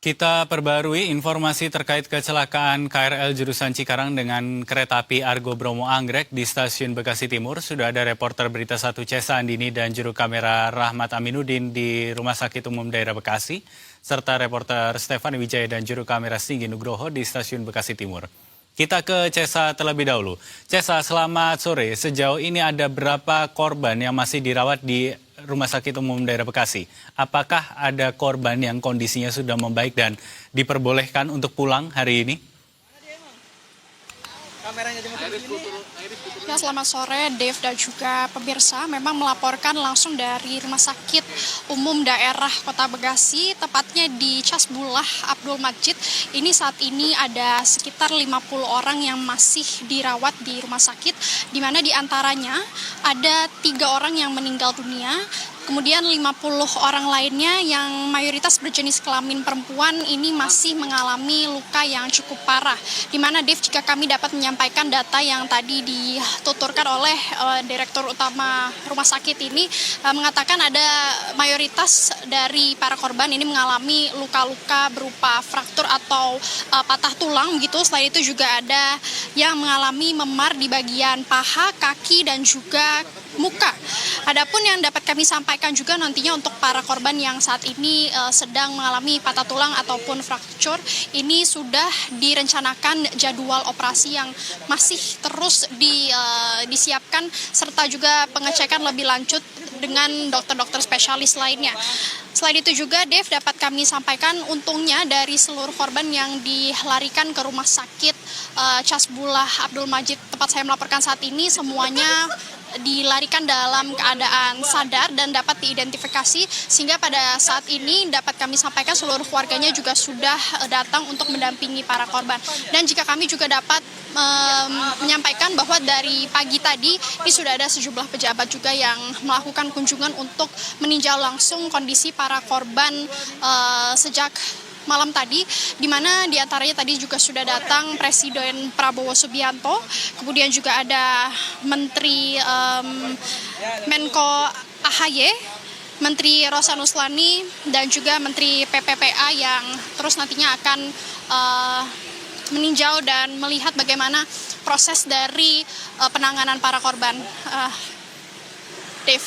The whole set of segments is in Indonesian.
Kita perbarui informasi terkait kecelakaan KRL jurusan Cikarang dengan kereta api Argo Bromo Anggrek di stasiun Bekasi Timur. Sudah ada reporter Berita 1 Cesa Andini dan juru kamera Rahmat Aminuddin di Rumah Sakit Umum Daerah Bekasi, serta reporter Stefan Wijaya dan juru kamera Singgi Nugroho di stasiun Bekasi Timur. Kita ke Cesa terlebih dahulu. Cesa, selamat sore. Sejauh ini ada berapa korban yang masih dirawat di Rumah Sakit Umum Daerah Bekasi? Apakah ada korban yang kondisinya sudah membaik dan diperbolehkan untuk pulang hari ini? Ya, selamat sore Dev dan juga pemirsa. Memang melaporkan langsung dari Rumah Sakit Umum Daerah Kota Bekasi, tepatnya di Casbullah Abdul Majid. Ini saat ini ada sekitar 50 orang yang masih dirawat di rumah sakit, di mana diantaranya ada 3 orang yang meninggal dunia. Kemudian 50 orang lainnya yang mayoritas berjenis kelamin perempuan ini masih mengalami luka yang cukup parah. Di mana Dev, jika kami dapat menyampaikan data yang tadi dituturkan oleh Direktur Utama Rumah Sakit ini, mengatakan ada mayoritas dari para korban ini mengalami luka-luka berupa fraktur atau patah tulang gitu. Selain itu juga ada yang mengalami memar di bagian paha, kaki, dan juga muka. Adapun yang dapat kami sampaikan juga nantinya untuk para korban yang saat ini sedang mengalami patah tulang ataupun fracture, ini sudah direncanakan jadwal operasi yang masih terus disiapkan, serta juga pengecekan lebih lanjut dengan dokter-dokter spesialis lainnya. Selain itu juga, Dev, dapat kami sampaikan untungnya dari seluruh korban yang dilarikan ke Rumah Sakit Casbullah Abdul Majid tempat saya melaporkan saat ini, semuanya dilarikan dalam keadaan sadar dan dapat diidentifikasi, sehingga pada saat ini dapat kami sampaikan seluruh keluarganya juga sudah datang untuk mendampingi para korban. Dan jika kami juga dapat menyampaikan bahwa dari pagi tadi ini sudah ada sejumlah pejabat juga yang melakukan kunjungan untuk meninjau langsung kondisi para korban sejak malam tadi, di mana diantaranya tadi juga sudah datang Presiden Prabowo Subianto, kemudian juga ada Menteri Menko AHY, Menteri Rosan Uslani, dan juga Menteri PPPA yang terus nantinya akan meninjau dan melihat bagaimana proses dari penanganan para korban. Dev.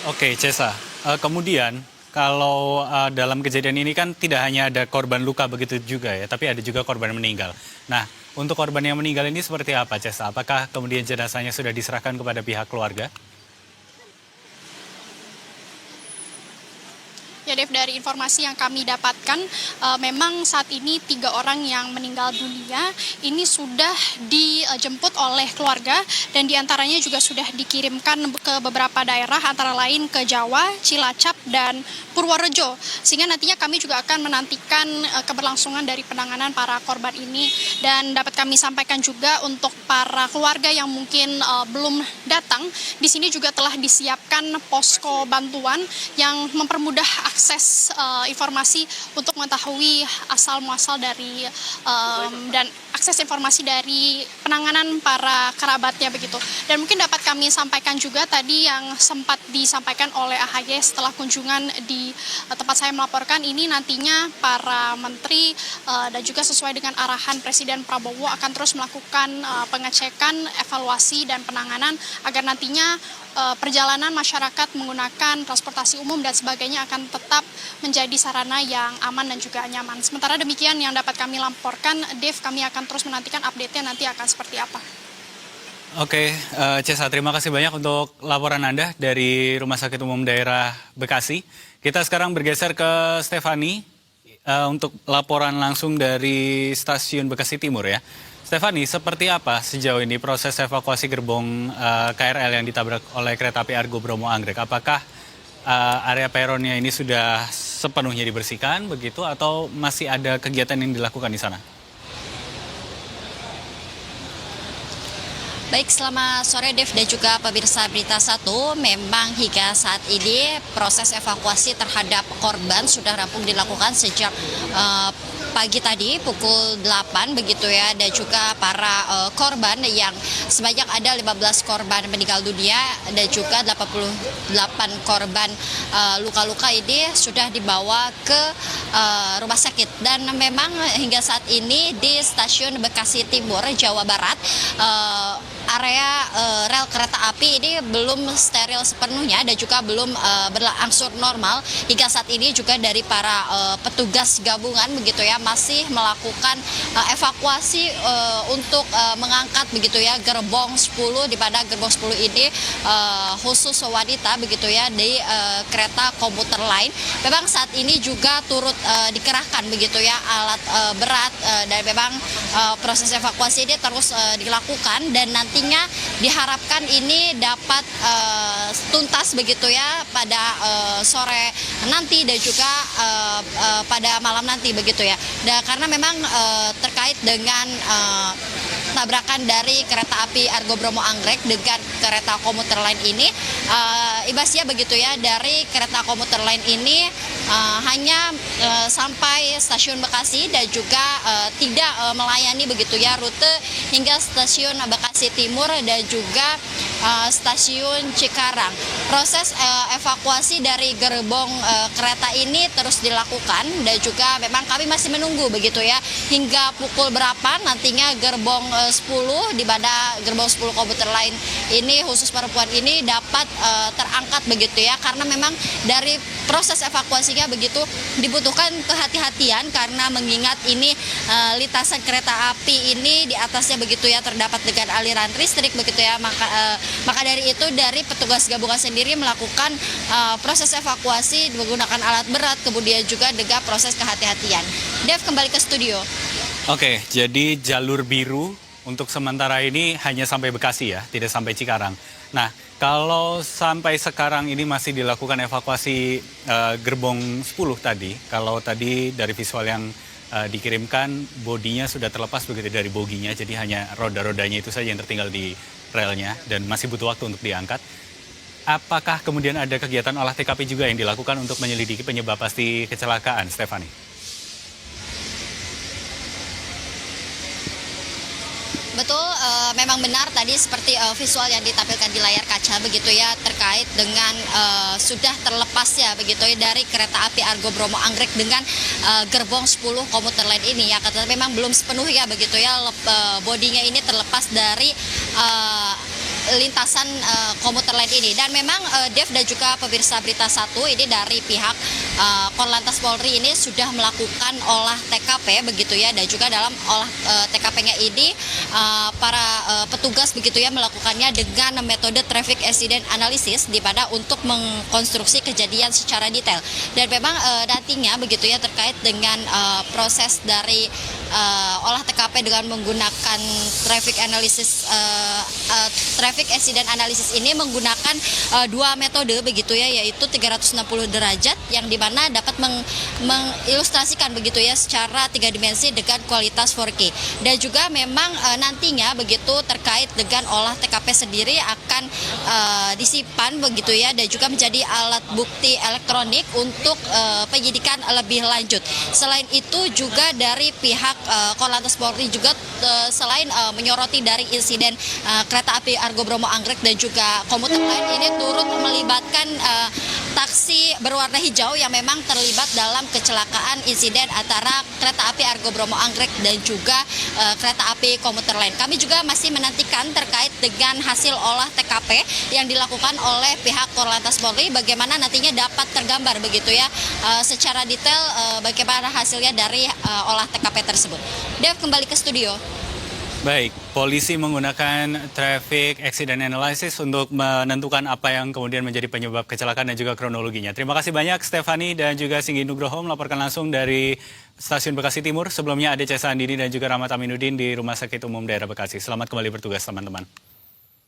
Oke, Cesa. Kemudian, kalau dalam kejadian ini kan tidak hanya ada korban luka begitu juga ya, tapi ada juga korban meninggal. Nah, untuk korban yang meninggal ini seperti apa, Cesa? Apakah kemudian jenazahnya sudah diserahkan kepada pihak keluarga? Ya, Dev, dari informasi yang kami dapatkan, memang saat ini 3 orang yang meninggal dunia ini sudah dijemput oleh keluarga, dan diantaranya juga sudah dikirimkan ke beberapa daerah, antara lain ke Jawa, Cilacap, dan Purworejo. Sehingga nantinya kami juga akan menantikan keberlangsungan dari penanganan para korban ini. Dan dapat kami sampaikan juga untuk para keluarga yang mungkin belum datang, di sini juga telah disiapkan posko bantuan yang mempermudah akses informasi untuk mengetahui asal muasal dari dan akses informasi dari penanganan para kerabatnya begitu. Dan mungkin dapat kami sampaikan juga tadi yang sempat disampaikan oleh AHY setelah kunjungan di tempat saya melaporkan ini, nantinya para menteri dan juga sesuai dengan arahan Presiden Prabowo akan terus melakukan pengecekan, evaluasi, dan penanganan agar nantinya perjalanan masyarakat menggunakan transportasi umum dan sebagainya akan tetap menjadi sarana yang aman dan juga nyaman. Sementara demikian yang dapat kami laporkan, Dev, kami akan terus menantikan update-nya nanti akan seperti apa. Oke, Cesa, terima kasih banyak untuk laporan Anda dari Rumah Sakit Umum Daerah Bekasi. Kita sekarang bergeser ke Stefani untuk laporan langsung dari Stasiun Bekasi Timur ya. Stefani, seperti apa sejauh ini proses evakuasi gerbong KRL yang ditabrak oleh kereta api Argo Bromo Anggrek? Apakah area peronnya ini sudah sepenuhnya dibersihkan begitu, atau masih ada kegiatan yang dilakukan di sana? Baik, selamat sore Dev dan juga pemirsa Berita 1. Memang hingga saat ini proses evakuasi terhadap korban sudah rampung dilakukan sejak pagi tadi pukul 8 begitu ya, dan juga para korban yang sebanyak ada 15 korban meninggal dunia dan juga 88 korban luka-luka ini sudah dibawa ke rumah sakit. Dan memang hingga saat ini di stasiun Bekasi Timur, Jawa Barat, area rel kereta api ini belum steril sepenuhnya dan juga belum berangsur normal. Hingga saat ini juga dari para petugas gabungan begitu ya masih melakukan evakuasi untuk mengangkat begitu ya gerbong 10, di mana gerbong 10 ini khusus wanita begitu ya di kereta komuter lain. Memang saat ini juga turut dikerahkan begitu ya alat berat dan memang proses evakuasi ini terus dilakukan, dan nantinya diharapkan ini dapat tuntas begitu ya pada sore nanti dan juga pada malam nanti begitu ya. Dan karena memang terkait dengan tabrakan dari kereta api Argo Bromo Anggrek dengan kereta komuter lain ini, imbasnya begitu ya dari kereta komuter lain ini hanya sampai stasiun Bekasi dan juga tidak melayani begitu ya rute hingga stasiun Bekasi Timur dan juga stasiun Cikarang. Proses evakuasi dari gerbong kereta ini terus dilakukan dan juga memang kami masih menunggu begitu ya hingga pukul berapa nantinya gerbong 10, di mana gerbong 10 komuter lain ini khusus perempuan ini dapat terangkat begitu ya, karena memang dari proses evakuasinya begitu dibutuhkan kehati-hatian karena mengingat ini lintasan kereta api ini di atasnya begitu ya terdapat dengan aliran listrik begitu ya, maka dari itu dari petugas gabungan sendiri melakukan proses evakuasi menggunakan alat berat, kemudian juga dengan proses kehati-hatian. Dev, kembali ke studio. Oke, jadi jalur biru untuk sementara ini hanya sampai Bekasi ya, tidak sampai Cikarang. Nah, kalau sampai sekarang ini masih dilakukan evakuasi gerbong 10 tadi, kalau tadi dari visual yang dikirimkan bodinya sudah terlepas begitu dari boginya, jadi hanya roda-rodanya itu saja yang tertinggal di relnya dan masih butuh waktu untuk diangkat. Apakah kemudian ada kegiatan olah TKP juga yang dilakukan untuk menyelidiki penyebab pasti kecelakaan, Stefani? Betul, memang benar tadi seperti visual yang ditampilkan di layar kaca begitu ya terkait dengan sudah terlepas ya begitu ya dari kereta api Argo Bromo Anggrek dengan gerbong 10 komuter lain ini ya, karena memang belum sepenuhnya begitu ya bodinya ini terlepas dari lintasan komuter lain ini. Dan memang Dev dan juga pemirsa Berita 1 ini dari pihak Korlantas Polri ini sudah melakukan olah TKP begitu ya, dan juga dalam olah TKP-nya ini para petugas begitu ya melakukannya dengan metode traffic accident analysis, di mana untuk mengkonstruksi kejadian secara detail. Dan memang nantinya begitu ya terkait dengan proses dari olah TKP dengan menggunakan traffic accident analysis ini menggunakan dua metode begitu ya, yaitu 360 derajat yang dimana dapat mengilustrasikan begitu ya secara 3 dimensi dengan kualitas 4K. Dan juga memang nantinya begitu terkait dengan olah TKP sendiri akan disimpan begitu ya, dan juga menjadi alat bukti elektronik untuk penyidikan lebih lanjut. Selain itu juga dari pihak Korlantas Polri juga selain menyoroti dari insiden kereta api Argo Bromo Anggrek dan juga komuter lain ini turut melibatkan taksi berwarna hijau yang memang terlibat dalam kecelakaan insiden antara kereta api Argo Bromo Anggrek dan juga kereta api komuter lain. Kami juga masih menantikan terkait dengan hasil olah TKP yang dilakukan oleh pihak Korlantas Polri, bagaimana nantinya dapat tergambar begitu ya secara detail bagaimana hasilnya dari olah TKP tersebut. Dev, kembali ke studio. Baik, polisi menggunakan traffic accident analysis untuk menentukan apa yang kemudian menjadi penyebab kecelakaan dan juga kronologinya. Terima kasih banyak Stefani dan juga Singgi Nugroho melaporkan langsung dari Stasiun Bekasi Timur. Sebelumnya ada Cesa Andini dan juga Rahmat Aminuddin di Rumah Sakit Umum Daerah Bekasi. Selamat kembali bertugas teman-teman.